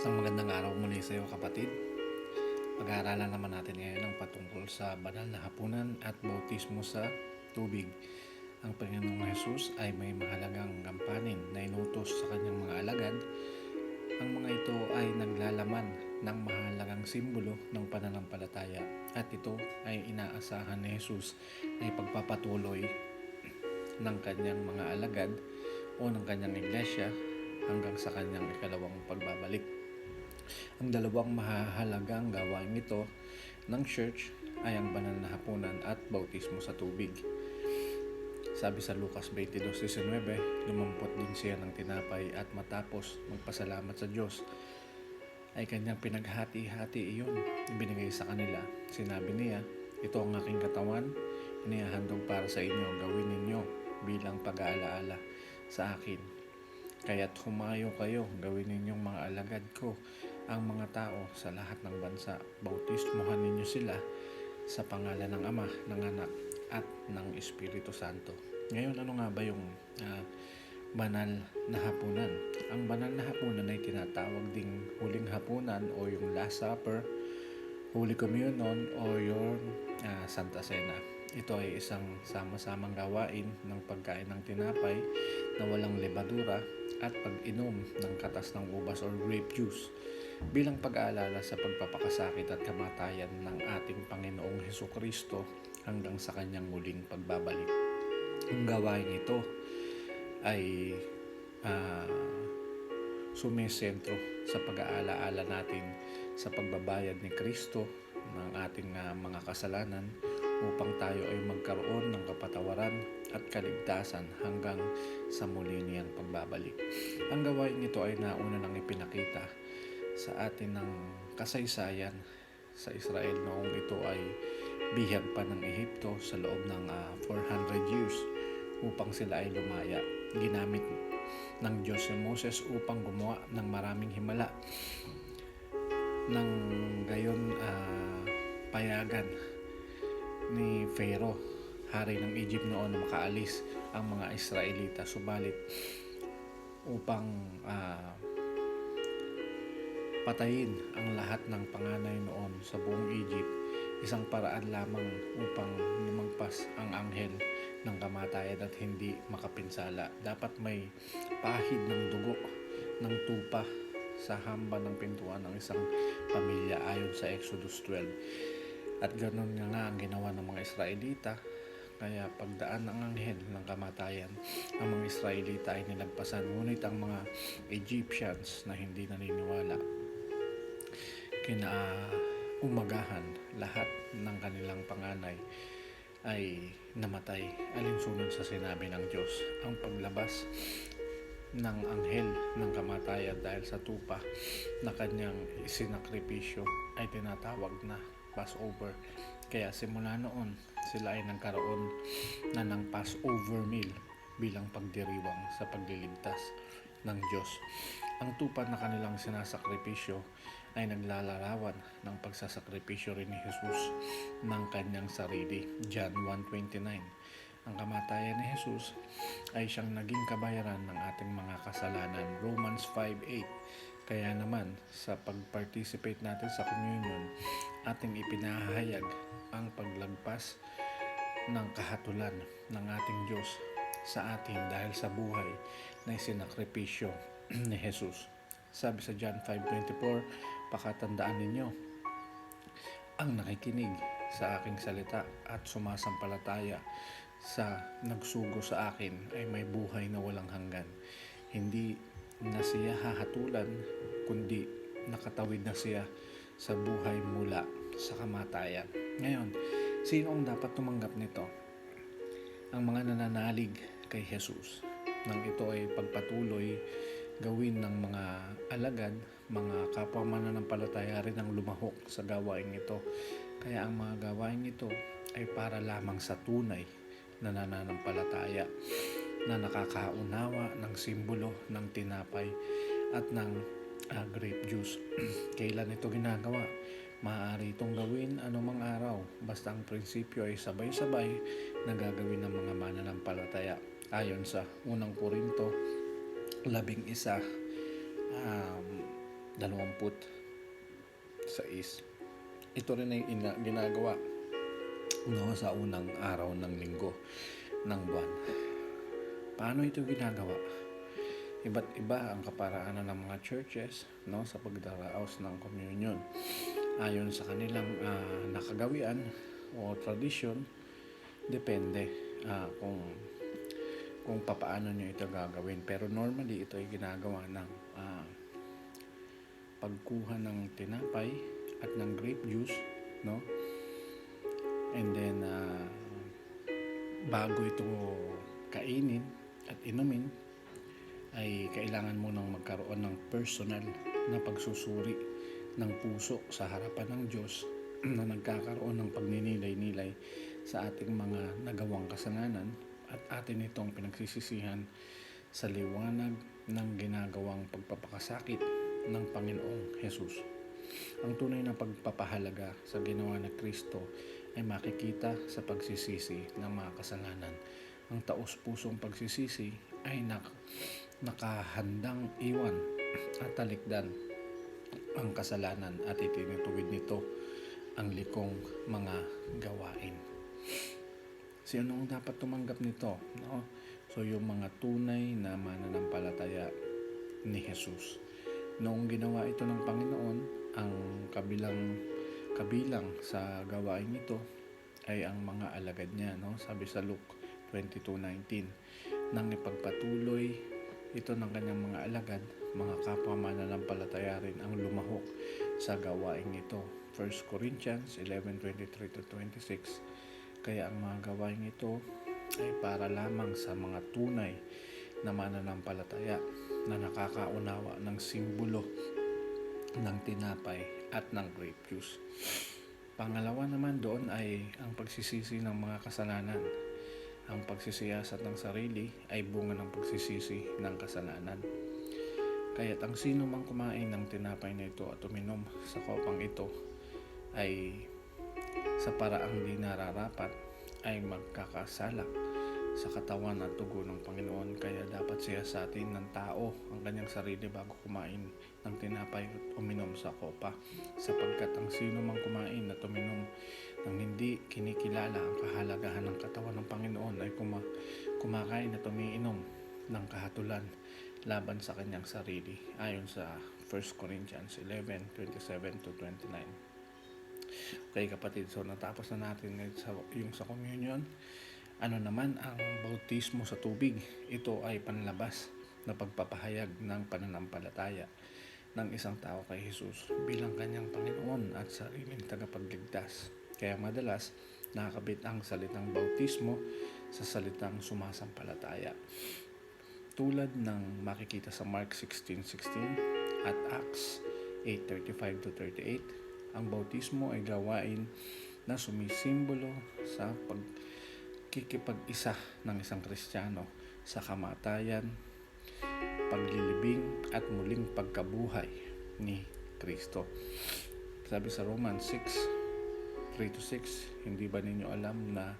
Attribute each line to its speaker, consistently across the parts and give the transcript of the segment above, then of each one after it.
Speaker 1: Isang magandang araw muli sa iyo, kapatid. Pag-aaralan naman natin ngayon ang patungkol sa banal na hapunan at bautismo sa tubig. Ang Panginoong Hesus ay may mahalagang gampanin na inutos sa kanyang mga alagad. Ang mga ito ay naglalaman ng mahalagang simbolo ng pananampalataya at ito ay inaasahan ni Hesus ay pagpapatuloy ng kanyang mga alagad o ng kanyang iglesia hanggang sa kanyang ikalawang pagbabalik. Ang dalawang mahalagang gawain ito ng church ay ang banal na hapunan at bautismo sa tubig. Sabi sa Lucas 22:19, lumampot din siya ng tinapay at matapos magpasalamat sa Diyos, ay kanyang pinaghati-hati iyon, ibinigay sa kanila. Sinabi niya, ito ang aking katawan, inihahandog para sa inyo, gawin ninyo bilang pag-aalaala sa akin. Kaya't humayo kayo, gawin ninyong mga alagad ko ang mga tao sa lahat ng bansa. Bautismuhan ninyo sila sa pangalan ng Ama, ng Anak, at ng Espiritu Santo. Ngayon, ano nga ba yung banal na hapunan? Ang banal na hapunan ay tinatawag ding huling hapunan o yung Last Supper, Holy Communion o yung Santa Cena. Ito ay isang sama-samang gawain ng pagkain ng tinapay na walang lebadura at pag-inom ng katas ng ubas or grape juice bilang pag-aalala sa pagpapakasakit at kamatayan ng ating Panginoong Hesukristo hanggang sa kanyang muling pagbabalik. Ang gawain ito ay sumesentro sa pag-aalaala natin sa pagbabayad ni Kristo ng ating mga kasalanan upang tayo ay magkaroon ng kapatawaran at kaligtasan hanggang sa muli niyang pagbabalik. Ang gawain ito ay nauna nang ipinakita sa atin ng kasaysayan sa Israel noong ito ay bihag pa ng Ehipto sa loob ng 400 years upang sila ay lumaya. Ginamit ng Diyos si Moses upang gumawa ng maraming himala. Nang gayon payagan ni Pharaoh, hari ng Egypt noon, na makaalis ang mga Israelita. Subalit upang patayin ang lahat ng panganay noon sa buong Egypt, isang paraan lamang upang lumagpas ang anghel ng kamatayan at hindi makapinsala. Dapat may pahid ng dugo ng tupa sa hamba ng pintuan ng isang pamilya ayon sa Exodus 12. At ganoon nga ang ginawa ng mga Israelita. Kaya pagdaan ng anghel ng kamatayan, ang mga Israelita ay nilagpasan. Ngunit ang mga Egyptians na hindi naniniwala, kinaumagahan lahat ng kanilang panganay ay namatay alinsunod sa sinabi ng Diyos. Ang paglabas ng anghel ng kamatayan dahil sa tupa na kanyang isinakripisyo ay tinatawag na Passover. Kaya simula noon, sila ay nagkaroon na ng Passover meal bilang pagdiriwang sa pagliligtas ng Diyos. Ang tupa na kanilang sinasakripisyo ay naglalarawan ng pagsasakripisyo rin ni Jesus ng kanyang sarili. John 1:29. Ang kamatayan ni Jesus ay siyang naging kabayaran ng ating mga kasalanan. Romans 5:8. Kaya naman, sa pag-participate natin sa communion, ating ipinahayag ang paglagpas ng kahatulan ng ating Diyos sa atin dahil sa buhay na isinakripisyo ni Jesus. Sabi sa John 5:24, pakatandaan ninyo, ang nakikinig sa aking salita at sumasampalataya sa nagsugo sa akin ay may buhay na walang hanggan. Hindi na siya hahatulan, kundi nakatawid na siya sa buhay mula sa kamatayan. Ngayon, sino ang dapat tumanggap nito? Ang mga nananalig kay Jesus nang ito ay pagpatuloy gawin ng mga alagad, mga kapwa mananampalataya rin ang lumahok sa gawain ito. Kaya ang mga gawain ito ay para lamang sa tunay na nananampalataya na nakakaunawa ng simbolo ng tinapay at ng grape juice. Kailan ito ginagawa? Maaari itong gawin anumang araw, basta ang prinsipyo ay sabay-sabay na gagawin ng mga mananampalataya ayon sa 1 Korinto 11, Ito rin ay ginagawa sa unang araw ng linggo ng buwan. Paano ito ginagawa? Iba't iba ang kaparaanan ng mga churches sa pagdaraos ng communion. Ayon sa kanilang nakagawian o tradisyon, depende kung papaano nyo ito gagawin. Pero normally ito ay ginagawa ng pagkuha ng tinapay at ng grape juice, and then bago ito kainin at inumin ay kailangan mo nang magkaroon ng personal na pagsusuri ng puso sa harapan ng Diyos na nagkakaroon ng pagninilay-nilay sa ating mga nagawang kasalanan at atin itong pinagsisisihan sa liwanag ng ginagawang pagpapakasakit ng Panginoong Jesus. Ang tunay na pagpapahalaga sa ginawa ng Kristo ay makikita sa pagsisisi ng mga kasalanan. Ang taos-pusong pagsisisi ay nakahandang iwan at talikdan ang kasalanan at itinituwid nito ang likong mga gawain. Sino ang dapat tumanggap nito? So yung mga tunay na mananampalataya ni Jesus. Noong ginawa ito ng Panginoon, ang kabilang sa gawain ito ay ang mga alagad niya. Sabi sa Luke 22:19, nang ipagpatuloy ito ng kanyang mga alagad, mga kapwa mananampalataya rin ang lumahok sa gawain ito. 1 Corinthians 11:23-26. Kaya ang mga gawain ito ay para lamang sa mga tunay na mananampalataya na nakakaunawa ng simbolo ng tinapay at ng grape juice. Pangalawa naman doon ay ang pagsisisi ng mga kasalanan. Ang pagsisiyasat ng sarili ay bunga ng pagsisisi ng kasalanan. Kaya't ang sino mang kumain ng tinapay na ito at uminom sa kopang ito ay sa paraang di nararapat ay magkakasala sa katawan at dugo ng Panginoon. Kaya dapat siyasatin ng tao ang kanyang sarili bago kumain ng tinapay at uminom sa kopa, sapagkat ang sino mang kumain at uminom ng hindi kinikilala ang kahalagahan ng katawan ng Panginoon ay kumakain at umiinom ng kahatulan laban sa kanyang sarili, ayon sa 1 Corinthians 11:27-29. Okay kapatid, so natapos na natin yung sa communion. Ano naman ang bautismo sa tubig? Ito ay panlabas na pagpapahayag ng pananampalataya ng isang tao kay Jesus bilang kanyang Panginoon at sariling tagapagligtas. Kaya madalas nakakabit ang salitang bautismo sa salitang sumasampalataya. Tulad ng makikita sa Mark 16:16 at Acts 8:35-38, ang bautismo ay gawain na sumisimbolo sa pagkikipag-isa ng isang Kristiyano sa kamatayan, paglilibing at muling pagkabuhay ni Kristo. Sabi sa Romans 6:3-6, hindi ba ninyo alam na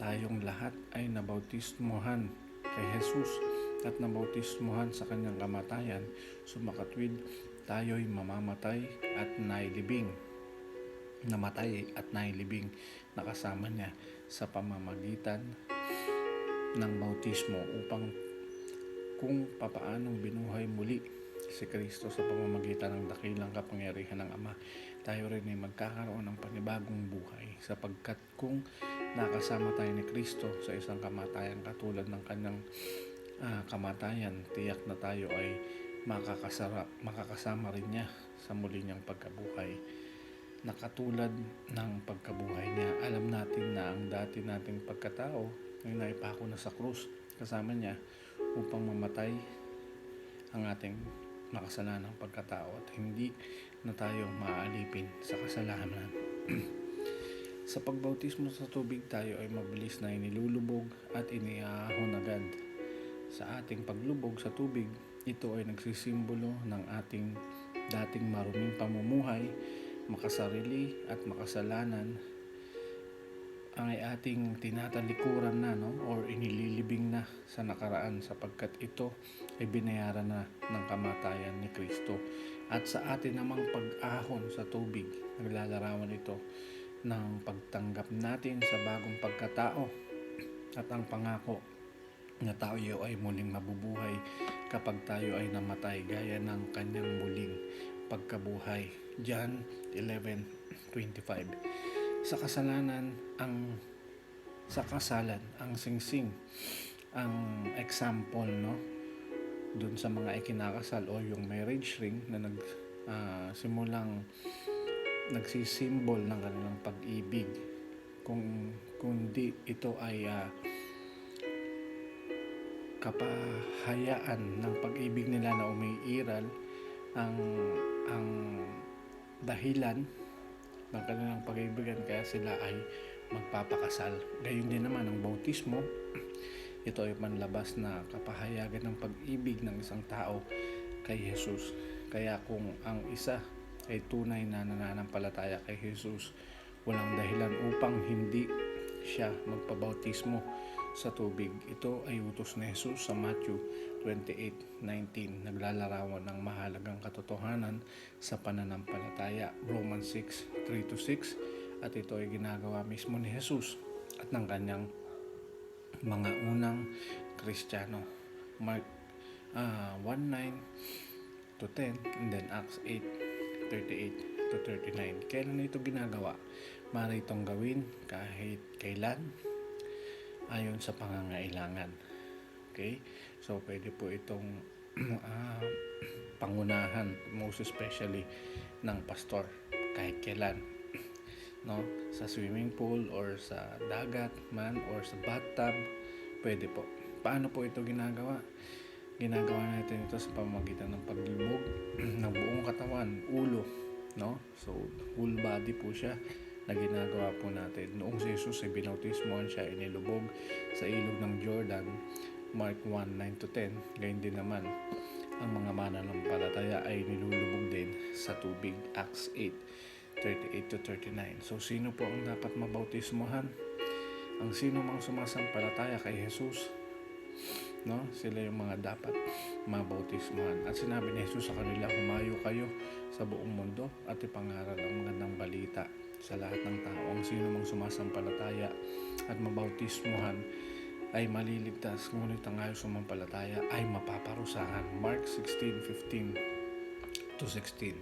Speaker 1: tayong lahat ay nabautismuhan kay Jesus at nabautismuhan sa kanyang kamatayan, sumakatwid tayo'y namatay at nailibing na kasama niya sa pamamagitan ng bautismo, upang kung papaanong binuhay muli si Kristo sa pamamagitan ng dakilang kapangyarihan ng Ama, tayo rin ay magkakaroon ng panibagong buhay, sapagkat kung nakasama tayo ni Kristo sa isang kamatayan katulad ng kanyang kamatayan, tiyak na tayo ay makakasama rin niya sa muli niyang pagkabuhay. Nakatulad ng pagkabuhay niya, alam natin na ang dati nating pagkatao ay naipako na sa krus kasama niya upang mamatay ang ating makasalanang pagkatao at hindi na tayo maaalipin sa kasalanan. Sa pagbautismo sa tubig, tayo ay mabilis na inilulubog at iniahon agad. Sa ating paglubog sa tubig, ito ay nagsisimbolo ng ating dating maruming pamumuhay, makasarili at makasalanan, ay ating tinatalikuran na, no? Or inililibing na sa nakaraan, sapagkat ito ay binayaran na ng kamatayan ni Kristo. At sa atin namang pag-ahon sa tubig, naglalarawan ito ng pagtanggap natin sa bagong pagkatao at ang pangako na tayo ay muling mabubuhay kapag tayo ay namatay gaya ng kanyang muling pagkabuhay. John 11:25. Sa kasalan ang singsing ang example, no, dun sa mga ikinakasal o yung marriage ring na simulang nagsisimbol ng kanilang pag-ibig, kundi ito ay kapahayaan ng pag-ibig nila na umiiral ang dahilan ng kanilang pag-ibigan, kaya sila ay magpapakasal. Gayon din naman ang bautismo, ito ay panlabas na kapahayagan ng pag-ibig ng isang tao kay Jesus. Kaya kung ang isa ay tunay na nananampalataya kay Jesus, walang dahilan upang hindi siya magpabautismo sa tubig. Ito ay utos ni Jesus sa Matthew 28:19, naglalarawan ng mahalagang katotohanan sa pananampalataya. Romans 6:3-6, at ito ay ginagawa mismo ni Jesus at ng kanyang mga unang Kristiyano. Mark 1:9-10, and then Acts 8:38-39. Kailan ito ginagawa? Maaari itong gawin kahit kailan ayon sa pangangailangan. Okay? So, pwede po itong pangunahan, most especially ng pastor, kahit kailan. No? Sa swimming pool or sa dagat man or sa bathtub, pwede po. Paano po ito ginagawa? Ginagawa natin ito sa pamamagitan ng paglubog ng buong katawan, ulo, no? So, whole body po siya na ginagawa po natin. Noong si Jesus ay binautismohan siya, inilubog sa ilog ng Jordan, Mark 1:9-10. Gayon din naman ang mga mananampalataya ay nilulubog din sa tubig, Acts 8:38-39. So, sino po ang dapat mabautismohan? Ang sino mang sumasampalataya kay Jesus, no? Sila yung mga dapat mabautismohan. At sinabi ni Jesus sa kanila, humayo kayo sa buong mundo at ipangaral ang magandang balita sa lahat ng tao. Ang sino mang sumasampalataya at mabautismohan ay maliligtas, ngunit ang ayaw sumampalataya ay mapaparusahan. Mark 16:15-16.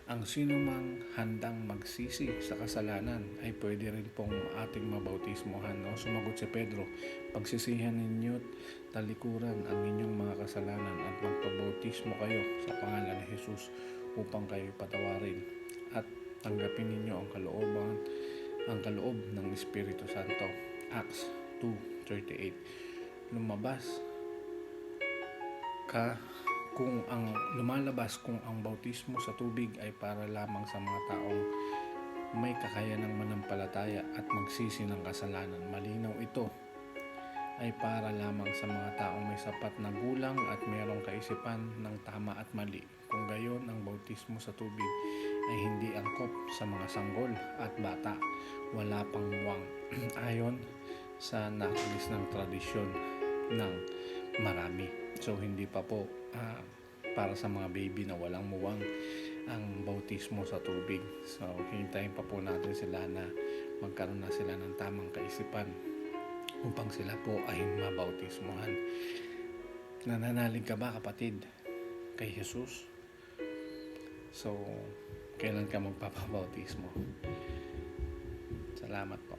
Speaker 1: Ang sino mang handang magsisi sa kasalanan ay pwede rin pong ating mabautismohan, no? Sumagot si Pedro, pagsisihan ninyo't talikuran ang inyong mga kasalanan at magpabautismo kayo sa pangalan ni Jesus upang kayo patawarin at tanggapin ninyo ang kaloob ng Espiritu Santo. Acts 2:38. Lumalabas kung ang bautismo sa tubig ay para lamang sa mga taong may kakayanang manampalataya at magsisi ng kasalanan. Malinaw ito ay para lamang sa mga taong may sapat na gulang at mayroong kaisipan ng tama at mali. Kung gayon, ang bautismo sa tubig ay hindi angkop sa mga sanggol at bata, wala pang muwang ayon sa nakalis ng tradisyon ng marami. So, hindi pa po para sa mga baby na walang muwang ang bautismo sa tubig. So, hintayin pa po natin sila na magkaroon na sila ng tamang kaisipan upang sila po ay mabautismohan. Nananalig ka ba, kapatid, kay Jesus? So, kailan ka magpapabautismo? Salamat po.